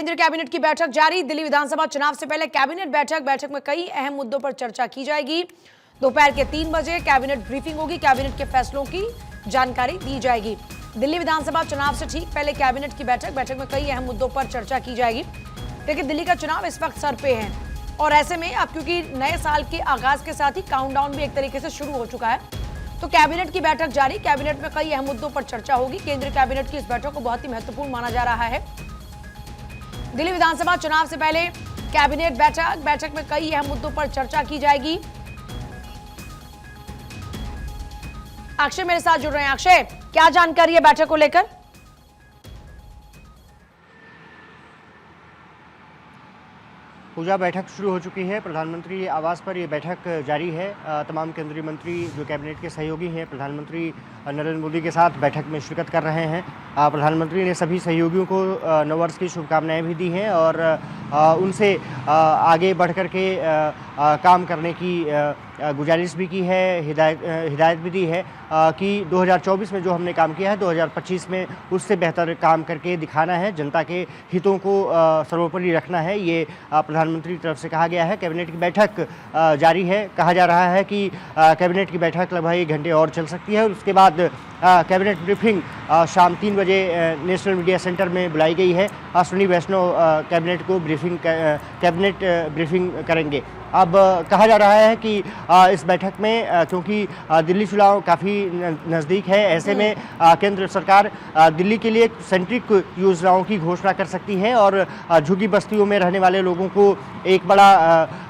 केंद्रीय कैबिनेट की बैठक जारी। दिल्ली विधानसभा चुनाव से पहले कैबिनेट बैठक में कई अहम मुद्दों पर चर्चा की जाएगी। दोपहर के 3 बजे कैबिनेट ब्रीफिंग होगी। कैबिनेट के फैसलों की जानकारी दी जाएगी। दिल्ली विधानसभा चुनाव से ठीक पहले कैबिनेट की बैठक में कई अहम मुद्दों पर चर्चा की जाएगी। लेकिन दिल्ली का चुनाव इस वक्त सर पे है और ऐसे में अब क्योंकि नए साल के आगाज के साथ ही काउंटडाउन भी एक तरीके से शुरू हो चुका है, तो कैबिनेट की बैठक जारी। कैबिनेट में कई अहम मुद्दों पर चर्चा होगी। केंद्रीय कैबिनेट की इस बैठक को बहुत ही महत्वपूर्ण माना जा रहा है। दिल्ली विधानसभा चुनाव से पहले कैबिनेट बैठक में कई अहम मुद्दों पर चर्चा की जाएगी। अक्षय मेरे साथ जुड़ रहे हैं। अक्षय, क्या जानकारी है बैठक को लेकर? पूजा, बैठक शुरू हो चुकी है। प्रधानमंत्री आवास पर यह बैठक जारी है। तमाम केंद्रीय मंत्री जो कैबिनेट के सहयोगी हैं प्रधानमंत्री नरेंद्र मोदी के साथ बैठक में शिरकत कर रहे हैं। प्रधानमंत्री ने सभी सहयोगियों को नववर्ष की शुभकामनाएं भी दी हैं और उनसे आगे बढ़ कर के काम करने की गुजारिश भी की है, हिदायत भी दी है कि 2024 में जो हमने काम किया है 2025 में उससे बेहतर काम करके दिखाना है, जनता के हितों को सर्वोपरि रखना है। ये प्रधानमंत्री की तरफ से कहा गया है। कैबिनेट की बैठक जारी है। कहा जा रहा है कि कैबिनेट की बैठक लगभग 1 घंटे और चल सकती है और उसके बाद कैबिनेट ब्रीफिंग शाम 3 बजे नेशनल मीडिया सेंटर में बुलाई गई है। अश्विनी वैष्णव कैबिनेट ब्रीफिंग करेंगे। अब कहा जा रहा है कि इस बैठक में क्योंकि दिल्ली चुनाव काफ़ी नज़दीक है, ऐसे में केंद्र सरकार दिल्ली के लिए सेंट्रिक योजनाओं की घोषणा कर सकती है और झुग्गी बस्तियों में रहने वाले लोगों को एक बड़ा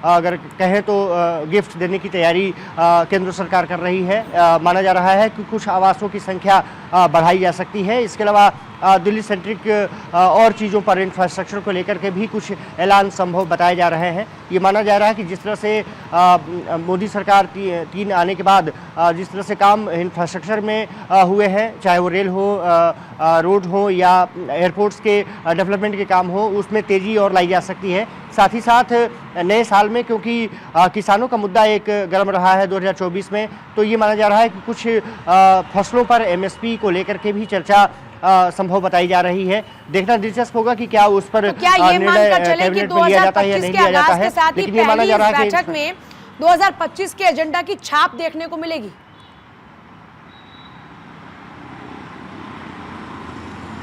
अगर कहें तो गिफ्ट देने की तैयारी केंद्र सरकार कर रही है। माना जा रहा है कि कुछ आवासों की संख्या बढ़ाई जा सकती है। इसके अलावा दिल्ली सेंट्रिक और चीज़ों पर इंफ्रास्ट्रक्चर को लेकर के भी कुछ ऐलान संभव बताए जा रहे हैं। ये माना जा रहा है कि जिस तरह से मोदी सरकार 3 आने के बाद जिस तरह से काम इंफ्रास्ट्रक्चर में हुए हैं, चाहे वो रेल हो, रोड हो या एयरपोर्ट्स के डेवलपमेंट के काम हो, उसमें तेज़ी और लाई जा सकती है। साथ ही साथ नए साल में क्योंकि किसानों का मुद्दा एक गर्म रहा है 2024 में, तो ये माना जा रहा है कि कुछ फसलों पर MSP को लेकर के भी चर्चा संभव बताई जा रही है। देखना दिलचस्प होगा कि क्या उस पर निर्णय कैबिनेट में लिया जाता है या नहीं लिया जाता है। लेकिन ये माना जा रहा है कि बैठक में 2025 के एजेंडा की छाप देखने को मिलेगी।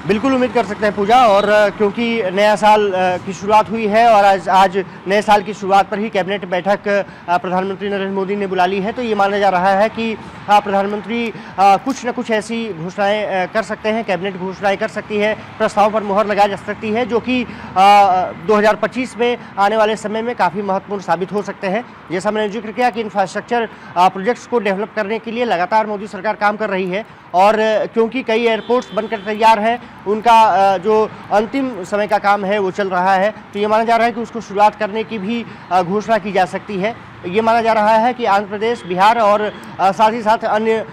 बिल्कुल उम्मीद कर सकते हैं पूजा, और क्योंकि नया साल की शुरुआत हुई है और आज नए साल की शुरुआत पर ही कैबिनेट बैठक प्रधानमंत्री नरेंद्र मोदी ने बुला ली है, तो ये माना जा रहा है कि प्रधानमंत्री कुछ न कुछ ऐसी घोषणाएं कर सकते हैं, कैबिनेट घोषणाएं कर सकती है, प्रस्ताव पर मुहर लगाई जा सकती है जो कि 2025 में आने वाले समय में काफ़ी महत्वपूर्ण साबित हो सकते हैं। जैसा मैंने जिक्र किया कि इंफ्रास्ट्रक्चर प्रोजेक्ट्स को डेवलप करने के लिए लगातार मोदी सरकार काम कर रही है और क्योंकि कई एयरपोर्ट्स बनकर तैयार हैं, उनका जो अंतिम समय का काम है वो चल रहा है, तो ये माना जा रहा है कि उसको शुरुआत करने की भी घोषणा की जा सकती है। ये माना जा रहा है कि आंध्र प्रदेश, बिहार और साथ ही साथ अन्य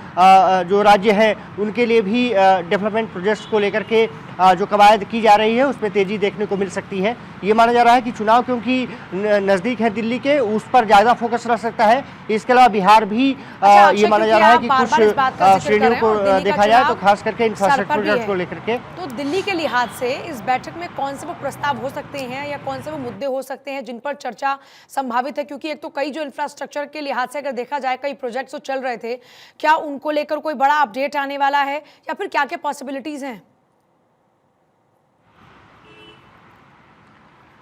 जो राज्य हैं उनके लिए भी डेवलपमेंट प्रोजेक्ट्स को लेकर के जो कवायद की जा रही है उसमें तेज़ी देखने को मिल सकती है। ये माना जा रहा है कि चुनाव क्योंकि नज़दीक है दिल्ली के, उस पर ज़्यादा फोकस रह सकता है। इसके अलावा बिहार भी ये माना जा रहा है कि कुछ श्रेणियों को देखा जाए तो खास करके इंफ्रास्ट्रक्चर प्रोजेक्ट को लेकर के। तो दिल्ली के लिहाज से इस बैठक में कौन से वो प्रस्ताव हो सकते हैं या कौन से वो मुद्दे हो सकते हैं जिन पर चर्चा संभावित है? क्योंकि एक तो कई जो इंफ्रास्ट्रक्चर के लिहाज से अगर देखा जाए कई प्रोजेक्ट्स तो चल रहे थे, क्या उनको लेकर कोई बड़ा अपडेट आने वाला है या फिर क्या क्या पॉसिबिलिटीज हैं?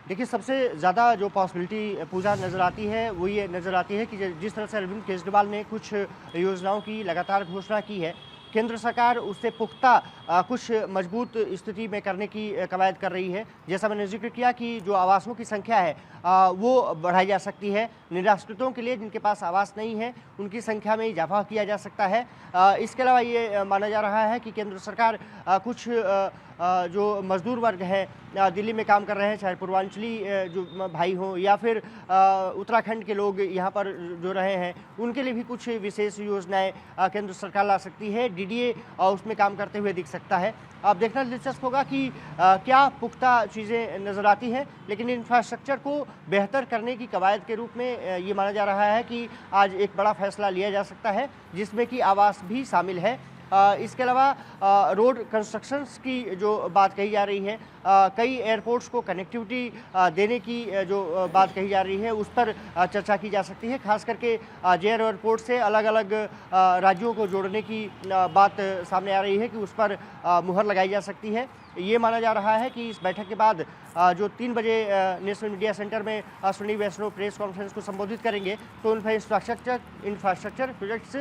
देखिए, सबसे ज़्यादा जो पॉसिबिलिटी पूजा नज़र आती है वो ये नज़र आती है कि जिस तरह से अरविंद केजरीवाल ने कुछ योजनाओं की लगातार घोषणा की है, केंद्र सरकार उससे पुख्ता कुछ मजबूत स्थिति में करने की कवायद कर रही है। जैसा मैंने जिक्र किया कि जो आवासों की संख्या है वो बढ़ाई जा सकती है। निराश्रितों के लिए जिनके पास आवास नहीं है उनकी संख्या में इजाफा किया जा सकता है। इसके अलावा ये माना जा रहा है कि केंद्र सरकार कुछ जो मजदूर वर्ग हैं दिल्ली में काम कर रहे हैं, चाहे पूर्वांचली जो भाई हों या फिर उत्तराखंड के लोग यहाँ पर जो रहे हैं, उनके लिए भी कुछ विशेष योजनाएं केंद्र सरकार ला सकती है। DDA उसमें काम करते हुए दिख सकता है। अब देखना दिलचस्प होगा कि क्या पुख्ता चीज़ें नज़र आती हैं, लेकिन इंफ्रास्ट्रक्चर को बेहतर करने की कवायद के रूप में ये माना जा रहा है कि आज एक बड़ा फैसला लिया जा सकता है जिसमें कि आवास भी शामिल है। इसके अलावा रोड कंस्ट्रक्शंस की जो बात कही जा रही है, कई एयरपोर्ट्स को कनेक्टिविटी देने की जो बात कही जा रही है उस पर चर्चा की जा सकती है। खास करके जेर एयरपोर्ट से अलग अलग राज्यों को जोड़ने की बात सामने आ रही है कि उस पर मुहर लगाई जा सकती है। ये माना जा रहा है कि इस बैठक के बाद जो 3 बजे नेशनल मीडिया सेंटर में अश्विनी वैष्णव प्रेस कॉन्फ्रेंस को संबोधित करेंगे तो उन पर इंफ्रास्ट्रक्चर प्रोजेक्ट्स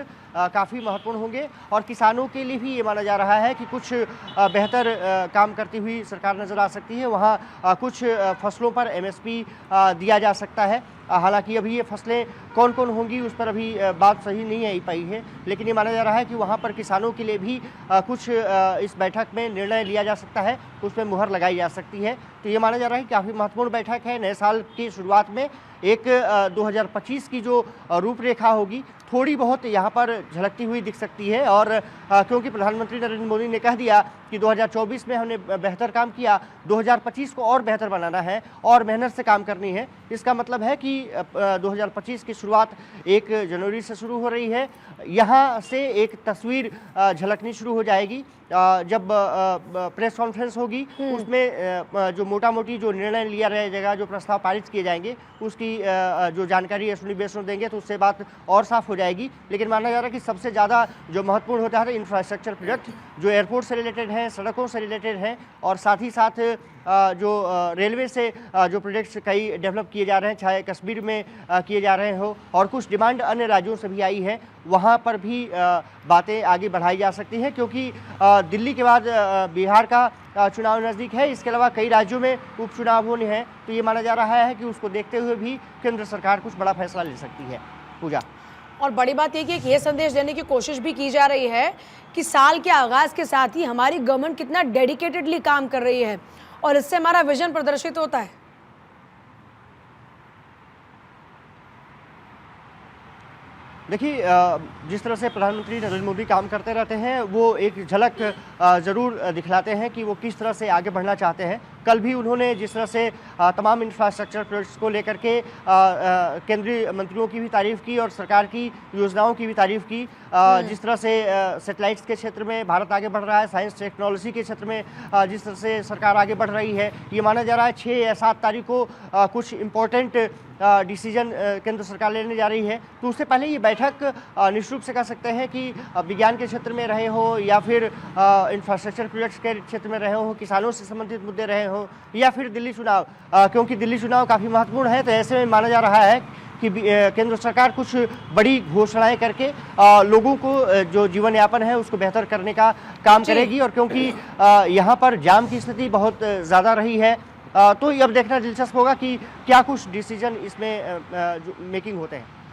काफ़ी महत्वपूर्ण होंगे और किसानों के लिए भी ये माना जा रहा है कि कुछ बेहतर काम करती हुई सरकार नज़र आ सकती है। वहाँ कुछ फसलों पर MSP दिया जा सकता है। हालांकि अभी ये फसलें कौन कौन होंगी उस पर अभी बात सही नहीं आई पाई है, लेकिन ये माना जा रहा है कि वहाँ पर किसानों के लिए भी कुछ इस बैठक में निर्णय लिया जा सकता है, उस पर मुहर लगाई जा सकती है। तो ये माना जा रहा है कि काफ़ी महत्वपूर्ण बैठक है। नए साल की शुरुआत में एक 2025 की जो रूपरेखा होगी थोड़ी बहुत यहाँ पर झलकती हुई दिख सकती है। और क्योंकि प्रधानमंत्री नरेंद्र मोदी ने कह दिया कि 2024 में हमने बेहतर काम किया, 2025 को और बेहतर बनाना है और मेहनत से काम करनी है। इसका मतलब है कि 2025 की शुरुआत 1 जनवरी से शुरू हो रही है। यहाँ से एक तस्वीर झलकनी शुरू हो जाएगी। जब प्रेस कॉन्फ्रेंस होगी उसमें जो मोटा मोटी जो निर्णय लिया जाएगा, जो प्रस्ताव पारित किए जाएंगे उसकी जो जानकारी अश्विनी वैष्णव देंगे तो उससे बात और साफ हो जाएगी। लेकिन माना जा रहा है कि सबसे ज़्यादा जो महत्वपूर्ण होता है इंफ्रास्ट्रक्चर प्रोजेक्ट जो एयरपोर्ट से रिलेटेड हैं, सड़कों से रिलेटेड हैं और साथ ही साथ जो रेलवे से जो प्रोजेक्ट्स कई डेवलप किए जा रहे हैं, चाहे कश्मीर में किए जा रहे हो और कुछ डिमांड अन्य राज्यों से भी आई है, वहाँ पर भी बातें आगे बढ़ाई जा सकती हैं। क्योंकि दिल्ली के बाद बिहार का चुनाव नज़दीक है, इसके अलावा कई राज्यों में उपचुनाव होने हैं, तो ये माना जा रहा है कि उसको देखते हुए भी केंद्र सरकार कुछ बड़ा फैसला ले सकती है। पूजा, और बड़ी बात यह कि ये संदेश देने की कोशिश भी की जा रही है कि साल के आगाज के साथ ही हमारी गवर्नमेंट कितना डेडिकेटेडली काम कर रही है और इससे हमारा विजन प्रदर्शित होता है। देखिए, जिस तरह से प्रधानमंत्री नरेंद्र मोदी काम करते रहते हैं वो एक झलक ज़रूर दिखलाते हैं कि वो किस तरह से आगे बढ़ना चाहते हैं। कल भी उन्होंने जिस तरह से तमाम इंफ्रास्ट्रक्चर प्रोजेक्ट्स को लेकर के केंद्रीय मंत्रियों की भी तारीफ़ की और सरकार की योजनाओं की भी तारीफ़ की। जिस तरह से सैटेलाइट्स के क्षेत्र में भारत आगे बढ़ रहा है, साइंस टेक्नोलॉजी के क्षेत्र में जिस तरह से सरकार आगे बढ़ रही है, ये माना जा रहा है 6 या 7 तारीख को कुछ इम्पोर्टेंट डिसीजन केंद्र सरकार लेने जा रही है। तो उससे पहले ये बैठक निश्चित रूप से कह सकते हैं कि विज्ञान के क्षेत्र में रहे हो या फिर इंफ्रास्ट्रक्चर प्रोजेक्ट्स के क्षेत्र में रहे हो, किसानों से संबंधित मुद्दे रहे हो या फिर दिल्ली चुनाव, क्योंकि दिल्ली चुनाव काफ़ी महत्वपूर्ण है। तो ऐसे में माना जा रहा है कि केंद्र सरकार कुछ बड़ी घोषणाएं करके लोगों को जो जीवन यापन है उसको बेहतर करने का काम करेगी। और क्योंकि यहाँ पर जाम की स्थिति बहुत ज़्यादा रही है, तो अब देखना दिलचस्प होगा कि क्या कुछ डिसीजन इसमें मेकिंग होते हैं।